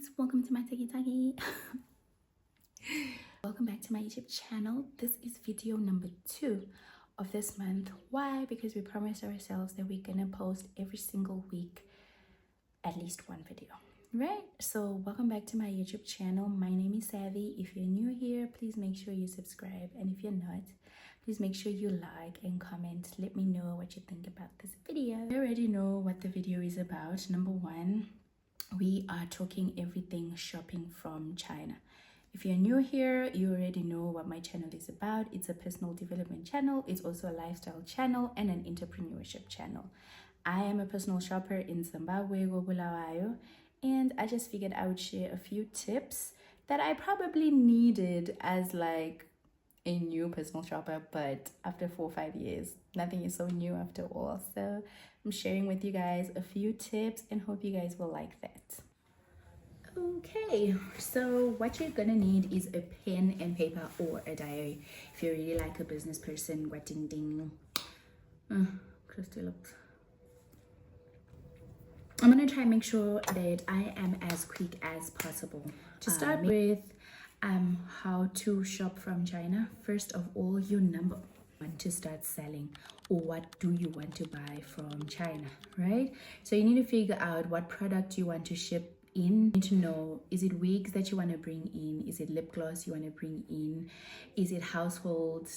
guys, welcome to my tiki. Welcome back to my YouTube channel. This is video number 2 of this month. Why? Because we promised ourselves that we're gonna post every single week at least one video, right? So welcome back to my YouTube channel. My name is Savvy. If you're new here, please make sure you subscribe, and if you're not, please make sure you like and comment. Let me know what you think about this video. You already know what the video is about. Number 1, we are talking everything shopping from China. If you're new here, you already know what my channel is about. It's a personal development channel. It's also a lifestyle channel and an entrepreneurship channel. I am a personal shopper in Zimbabwe, Bulawayo, and I just figured I would share a few tips that I probably needed as like a new personal shopper, but after 4 or 5 years, nothing is so new after all. So I'm sharing with you guys a few tips and hope you guys will like that. Okay, so what you're gonna need is a pen and paper or a diary. If you're really like a business person, what ding ding. Crystal. I'm gonna try and make sure that I am as quick as possible. To start with, how to shop from China. First of all, your number one to start selling, or what do you want to buy from China, right? So you need to figure out what product you want to ship in. You need to know, is it wigs that you want to bring in? Is it lip gloss you want to bring in? Is it household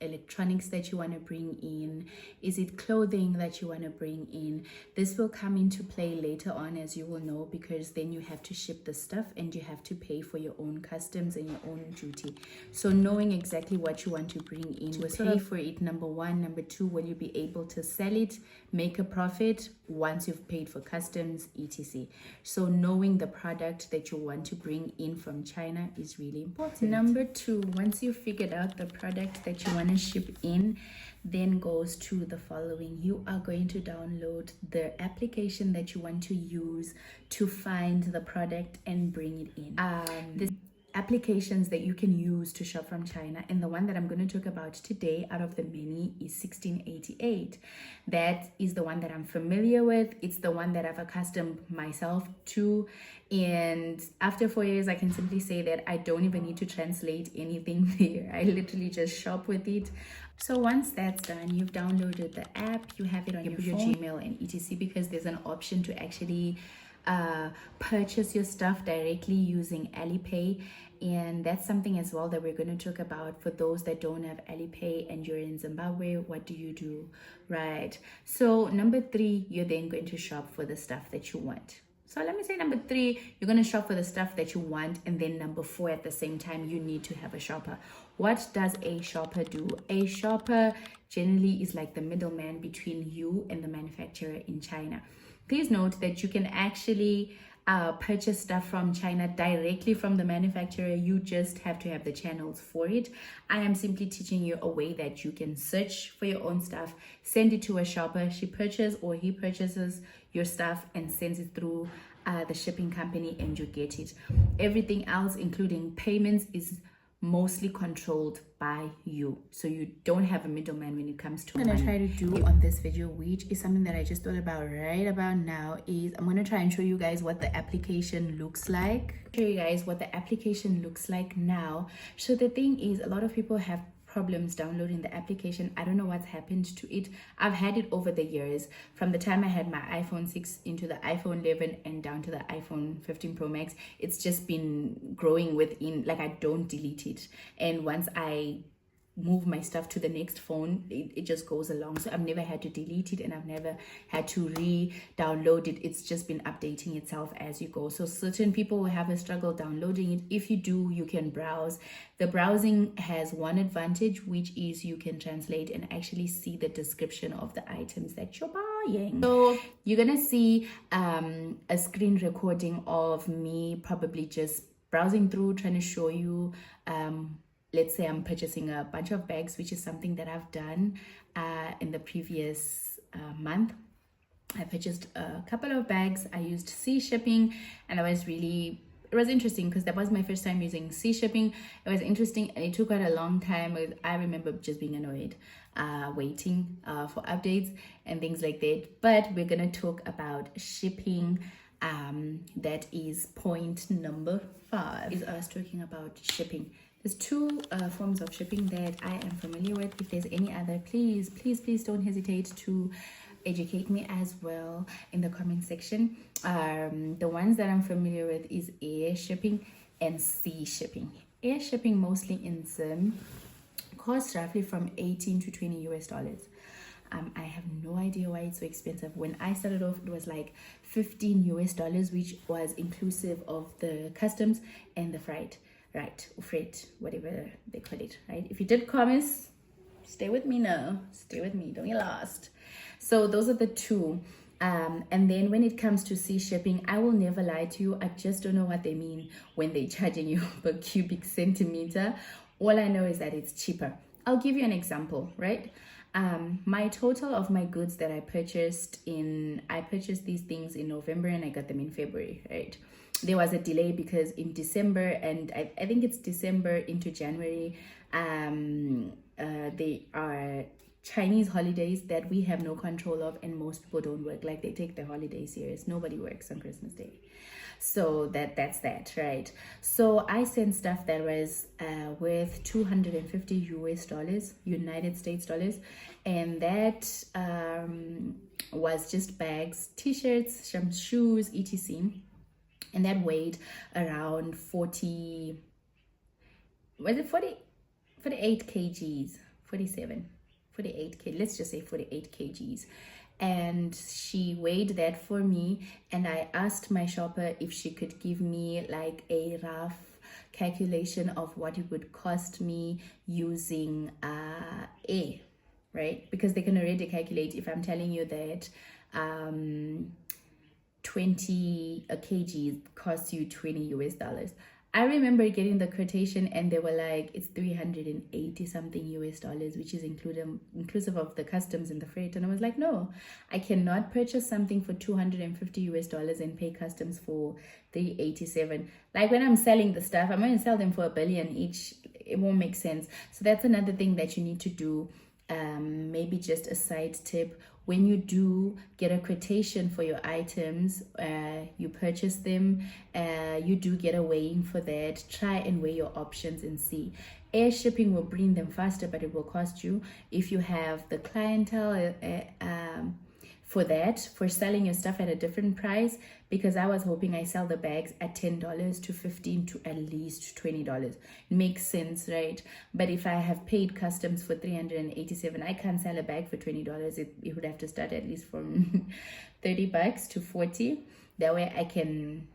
electronics that you want to bring in? Is it clothing that you want to bring in? This will come into play later on, as you will know, because then you have to ship the stuff and you have to pay for your own customs and your own duty. So knowing exactly what you want to bring in, to pay for it, number 1. Number 2, will you be able to sell it, make a profit once you've paid for customs, etc. So knowing the product that you want to bring in from China is really important. Number 2, once you've figured out the product that you want to ship in, then goes to the following. You are going to download the application that you want to use to find the product and bring it in. The applications that you can use to shop from China, and the one that I'm going to talk about today out of the many is 1688. That is the one that I'm familiar with. It's the one that I've accustomed myself to, and after 4 years I can simply say that I don't even need to translate anything there. I literally just shop with it. So once that's done, you've downloaded the app, you have it on your phone, Gmail and etc, because there's an option to actually purchase your stuff directly using Alipay, and that's something as well that we're going to talk about. For those that don't have Alipay and you're in Zimbabwe, what do you do, right? So number 3, you're then going to shop for the stuff that you want. So let me say number 3, you're going to shop for the stuff that you want, and then number 4, at the same time, you need to have a shopper. What does a shopper do? A shopper generally is like the middleman between you and the manufacturer in China. Please note that you can actually purchase stuff from China directly from the manufacturer. You just have to have the channels for it. I am simply teaching you a way that you can search for your own stuff, send it to a shopper, she purchases or he purchases your stuff and sends it through the shipping company, and you get it. Everything else, including payments, is mostly controlled by you, so you don't have a middleman when it comes to money. What I'm gonna try to do on this video, which is something that I just thought about right about now, is I'm gonna try and show you guys what the application looks like. Now. So the thing is, a lot of people have problems downloading the application. I don't know what's happened to it. I've had it over the years, from the time I had my iPhone 6 into the iPhone 11 and down to the iPhone 15 Pro Max. It's just been growing within, like, I don't delete it, and once I move my stuff to the next phone, it just goes along. So I've never had to delete it, and I've never had to re-download it. It's just been updating itself as you go. So certain people will have a struggle downloading it. If you do, you can browse. The browsing has one advantage, which is you can translate and actually see the description of the items that you're buying. So you're gonna see a screen recording of me probably just browsing through, trying to show you let's say I'm purchasing a bunch of bags, which is something that I've done in the previous month. I purchased a couple of bags. I used sea shipping, and it was interesting because that was my first time using sea shipping. It was interesting, and it took quite a long time. I remember just being annoyed, waiting for updates and things like that. But we're gonna talk about shipping That is point number 5, is us talking about shipping. There's 2 forms of shipping that I am familiar with. If there's any other, please don't hesitate to educate me as well in the comment section. The ones that I'm familiar with is air shipping and sea shipping. Air shipping, mostly in Zim, costs roughly from 18 to 20 US dollars. I have no idea why it's so expensive. When I started off, it was like 15 US dollars, which was inclusive of the customs and the freight, right? Or freight, whatever they call it, right? If you did commerce, stay with me now. Stay with me. Don't get lost. So those are the 2. And then when it comes to sea shipping, I will never lie to you. I just don't know what they mean when they're charging you per cubic centimeter. All I know is that it's cheaper. I'll give you an example, right? My total of my goods that I purchased these things in November and I got them in February, right? There was a delay because in December, and I think it's December into January, they are Chinese holidays that we have no control of, and most people don't work. Like, they take their holiday serious. Nobody works on Christmas Day. So that's that, right? So I sent stuff that was worth 250 US dollars, United States dollars, and that was just bags, t-shirts, some shoes, etc. And that weighed around 48 kgs, 48 let's just say 48 kgs. And she weighed that for me, and I asked my shopper if she could give me like a rough calculation of what it would cost me using air, right? Because they can already calculate. If I'm telling you that 20 kg costs you 20 US dollars, I remember getting the quotation and they were like, it's 380 something US dollars, which is inclusive of the customs and the freight. And I was like, no, I cannot purchase something for 250 US dollars and pay customs for 387. Like, when I'm selling the stuff, I'm going to sell them for $1 billion each. It won't make sense. So that's another thing that you need to do. Maybe just a side tip: when you do get a quotation for your items, you purchase them, you do get a weighing for that. Try and weigh your options and see. Air shipping will bring them faster, but it will cost you. If you have the clientele for selling your stuff at a different price, because I was hoping I sell the bags at $10 to $15 to at least $20. It makes sense, right? But if I have paid customs for 387, I can't sell a bag for $20. It would have to start at least from $30 to $40. That way I can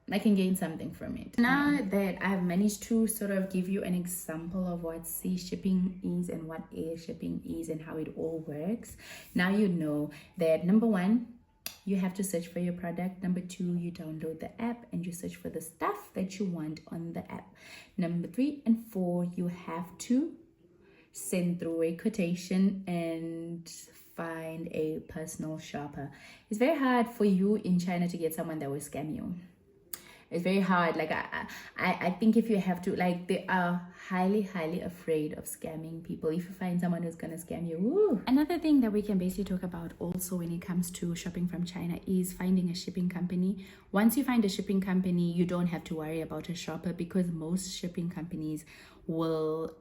gain something from it. Now that I've managed to sort of give you an example of what sea shipping is and what air shipping is and how it all works, now you know that number 1, you have to search for your product. Number 2, you download the app and you search for the stuff that you want on the app. Number 3 and 4, you have to send through a quotation and find a personal shopper. It's very hard for you in China to get someone that will scam you. It's very hard. Like, I think if you have to, like, they are highly afraid of scamming people. If you find someone who's gonna scam you, woo. Another thing that we can basically talk about also when it comes to shopping from China is finding a shipping company. Once you find a shipping company, you don't have to worry about a shopper, because most shipping companies will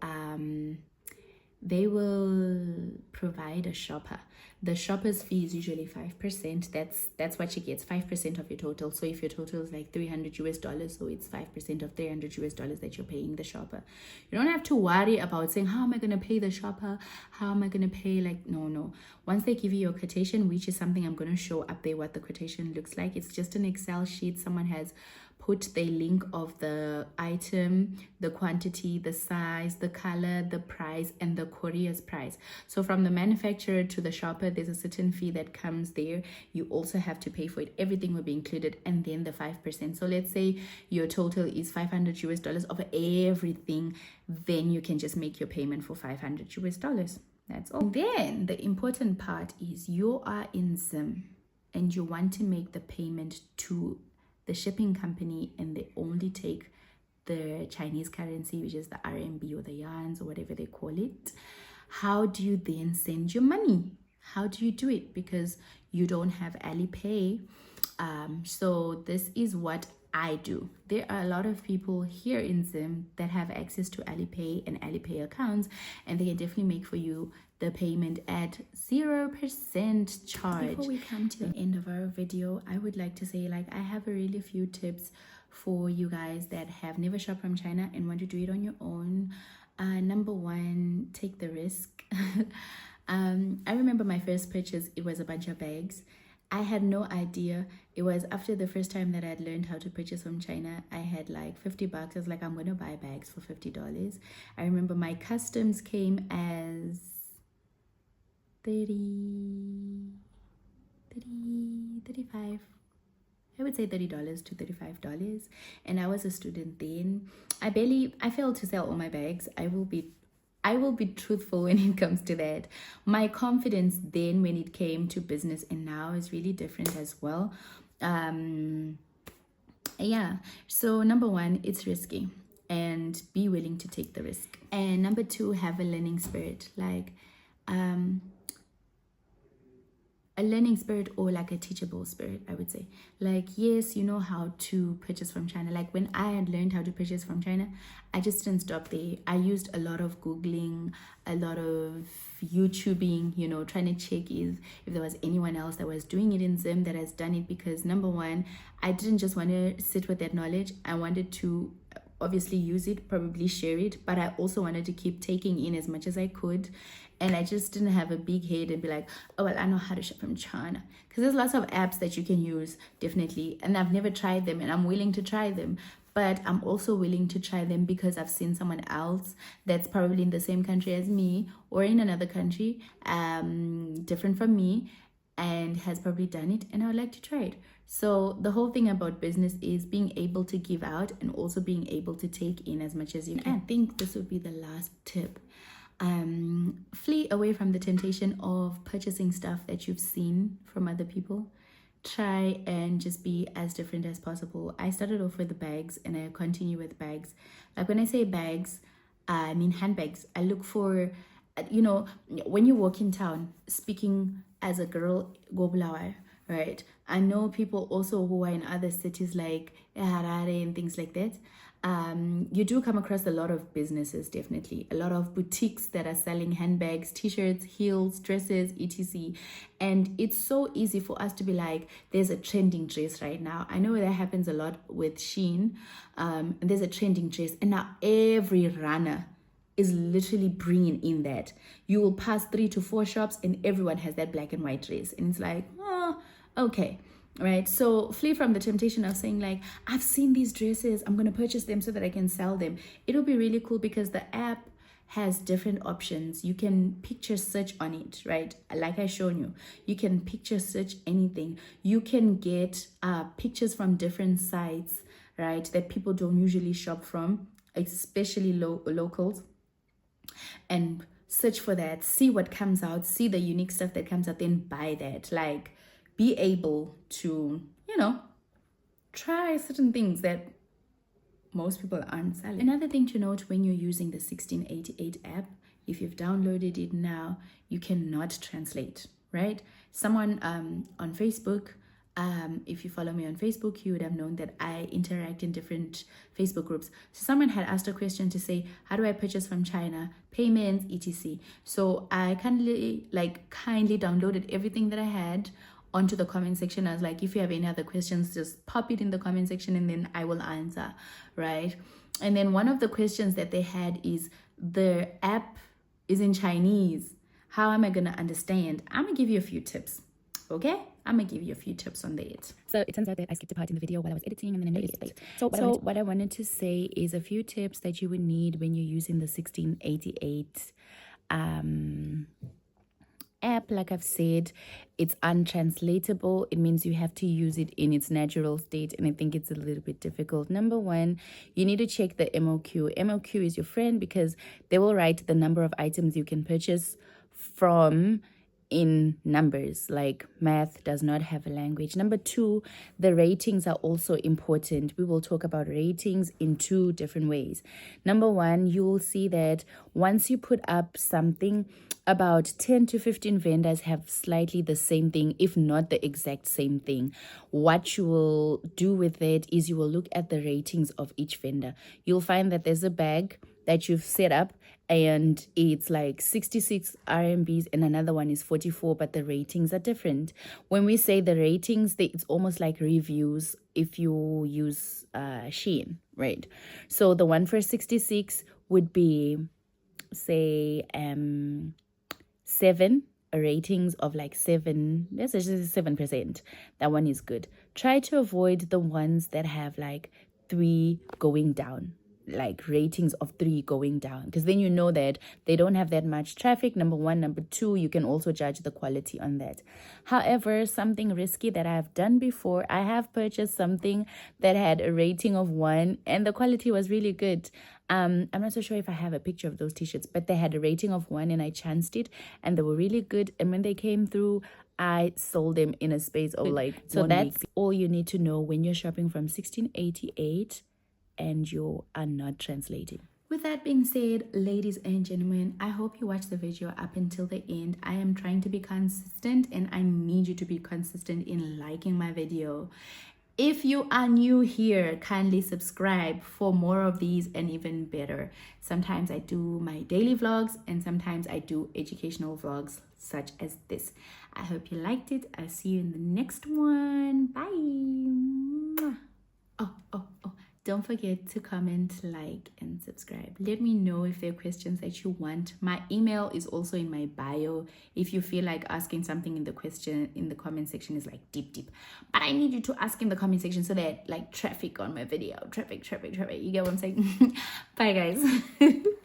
they will provide a shopper. The shopper's fee is usually 5%. That's what she gets, 5% of your total. So if your total is like 300 US dollars, so it's 5% of 300 US dollars that you're paying the shopper. You don't have to worry about saying, how am I going to pay the shopper? How am I going to pay? Like, no. Once they give you your quotation, which is something I'm going to show up there what the quotation looks like. It's just an Excel sheet. Someone has put the link of the item, the quantity, the size, the color, the price, and the courier's price. So from the manufacturer to the shopper, there's a certain fee that comes there. You also have to pay for it. Everything will be included, and then the 5%. So let's say your total is 500 US dollars of everything, then you can just make your payment for 500 US dollars. That's all. Then the important part is you are in Zim and you want to make the payment to the shipping company, and they only take the Chinese currency, which is the RMB or the yuans or whatever they call it. How do you then send your money? How do you do it? Because you don't have Alipay So this is what I do. There are a lot of people here in Zim that have access to Alipay and Alipay accounts, and they can definitely make for you the payment at 0% charge. Before we come to the end of our video, I would like to say, like, I have a really few tips for you guys that have never shopped from China and want to do it on your own. Number one, take the risk. I remember my first purchase, it was a bunch of bags. I had no idea. It was after the first time that I had learned how to purchase from China. I had like $50. I was like, I'm going to buy bags for $50. I remember my customs came as 35. I would say $30 to $35. And I was a student then. I failed to sell all my bags. I will be truthful when it comes to that. My confidence then when it came to business and now is really different as well. Yeah, so number one, it's risky and be willing to take the risk. And number two, have a learning spirit, like a learning spirit, or like a teachable spirit, I would say. Like, yes, you know how to purchase from China. Like when I had learned how to purchase from China, I just didn't stop there. I used a lot of Googling, a lot of YouTubing, you know, trying to check if there was anyone else that was doing it in Zim that has done it. Because number one, I didn't just want to sit with that knowledge. I wanted to obviously use it, probably share it, but I also wanted to keep taking in as much as I could. And I just didn't have a big head and be like, oh, well, I know how to shop from China. Because there's lots of apps that you can use, definitely. And I've never tried them and I'm willing to try them. But I'm also willing to try them because I've seen someone else that's probably in the same country as me or in another country, different from me, and has probably done it, and I would like to try it. So the whole thing about business is being able to give out and also being able to take in as much as you can. I think this would be the last tip. Flee away from the temptation of purchasing stuff that you've seen from other people. Try and just be as different as possible. I started off with the bags and I continue with bags. Like when I say bags, I mean handbags. I look for, you know, when you walk in town, speaking as a girl, go Bulawayo, right? I know people also who are in other cities like Harare and things like that. You do come across a lot of businesses, definitely. A lot of boutiques that are selling handbags, t-shirts, heels, dresses, etc. And it's so easy for us to be like, there's a trending dress right now. I know that happens a lot with Shein. And there's a trending dress. And now every runner is literally bringing in that. You will pass 3 to 4 shops and everyone has that black and white dress. And it's like, oh, okay. Right, so flee from the temptation of saying like, I've seen these dresses, I'm going to purchase them so that I can sell them. It'll be really cool because the app has different options. You can picture search on it, right? Like I shown you, you can picture search anything. You can get pictures from different sites, right, that people don't usually shop from, especially locals, and search for that, see what comes out, see the unique stuff that comes out, then buy that. Like, be able to, you know, try certain things that most people aren't selling. Another thing to note when you're using the 1688 app, if you've downloaded it now, you cannot translate, right? Someone on Facebook, if you follow me on Facebook, you would have known that I interact in different Facebook groups. So someone had asked a question to say, how do I purchase from China, payments, etc. So I kindly downloaded everything that I had onto the comment section. I was like, if you have any other questions, just pop it in the comment section and then I will answer, right? And then one of the questions that they had is, the app is in Chinese. How am I going to understand? I'm going to give you a few tips, okay? I'm going to give you a few tips on that. So it turns out that I skipped a part in the video while I was editing and then I noticed it. So what I wanted to say is a few tips that you would need when you're using the 1688 app. Like I've said, it's untranslatable. It means you have to use it in its natural state, and I think it's a little bit difficult. Number one, you need to check the MOQ. MOQ is your friend because they will write the number of items you can purchase from in numbers. Like math does not have a language. Number two, the ratings are also important. We will talk about ratings in two different ways. Number one, you will see that once you put up something, about 10 to 15 vendors have slightly the same thing, if not the exact same thing. What you will do with it is you will look at the ratings of each vendor. You'll find that there's a bag that you've set up and it's like 66 RMBs and another one is 44, but the ratings are different. When we say the ratings, it's almost like reviews if you use Shein, right? So the one for 66 would be, say, 7, ratings of like 7, let's say 7%. That one is good. Try to avoid the ones that have like 3 going down, like ratings of 3 going down, because then you know that they don't have that much traffic. Number one. Number two, you can also judge the quality on that. However, something risky that I've done before, I have purchased something that had a rating of 1 and the quality was really good. I'm not so sure if I have a picture of those t-shirts, but they had a rating of 1 and I chanced it and they were really good. And when they came through, I sold them in a space of like so 1 that's week. All you need to know when you're shopping from 1688 and you are not translating. With that being said, ladies and gentlemen, I hope you watched the video up until the end. I am trying to be consistent and I need you to be consistent in liking my video. If you are new here, kindly subscribe for more of these and even better. Sometimes I do my daily vlogs and sometimes I do educational vlogs such as this. I hope you liked it. I'll see you in the next one. Bye. Oh. Don't forget to comment, like, and subscribe. Let me know if there are questions that you want. My email is also in my bio. If you feel like asking something in the comment section is like deep. But I need you to ask in the comment section so that like traffic on my video. Traffic. You get what I'm saying? Bye guys.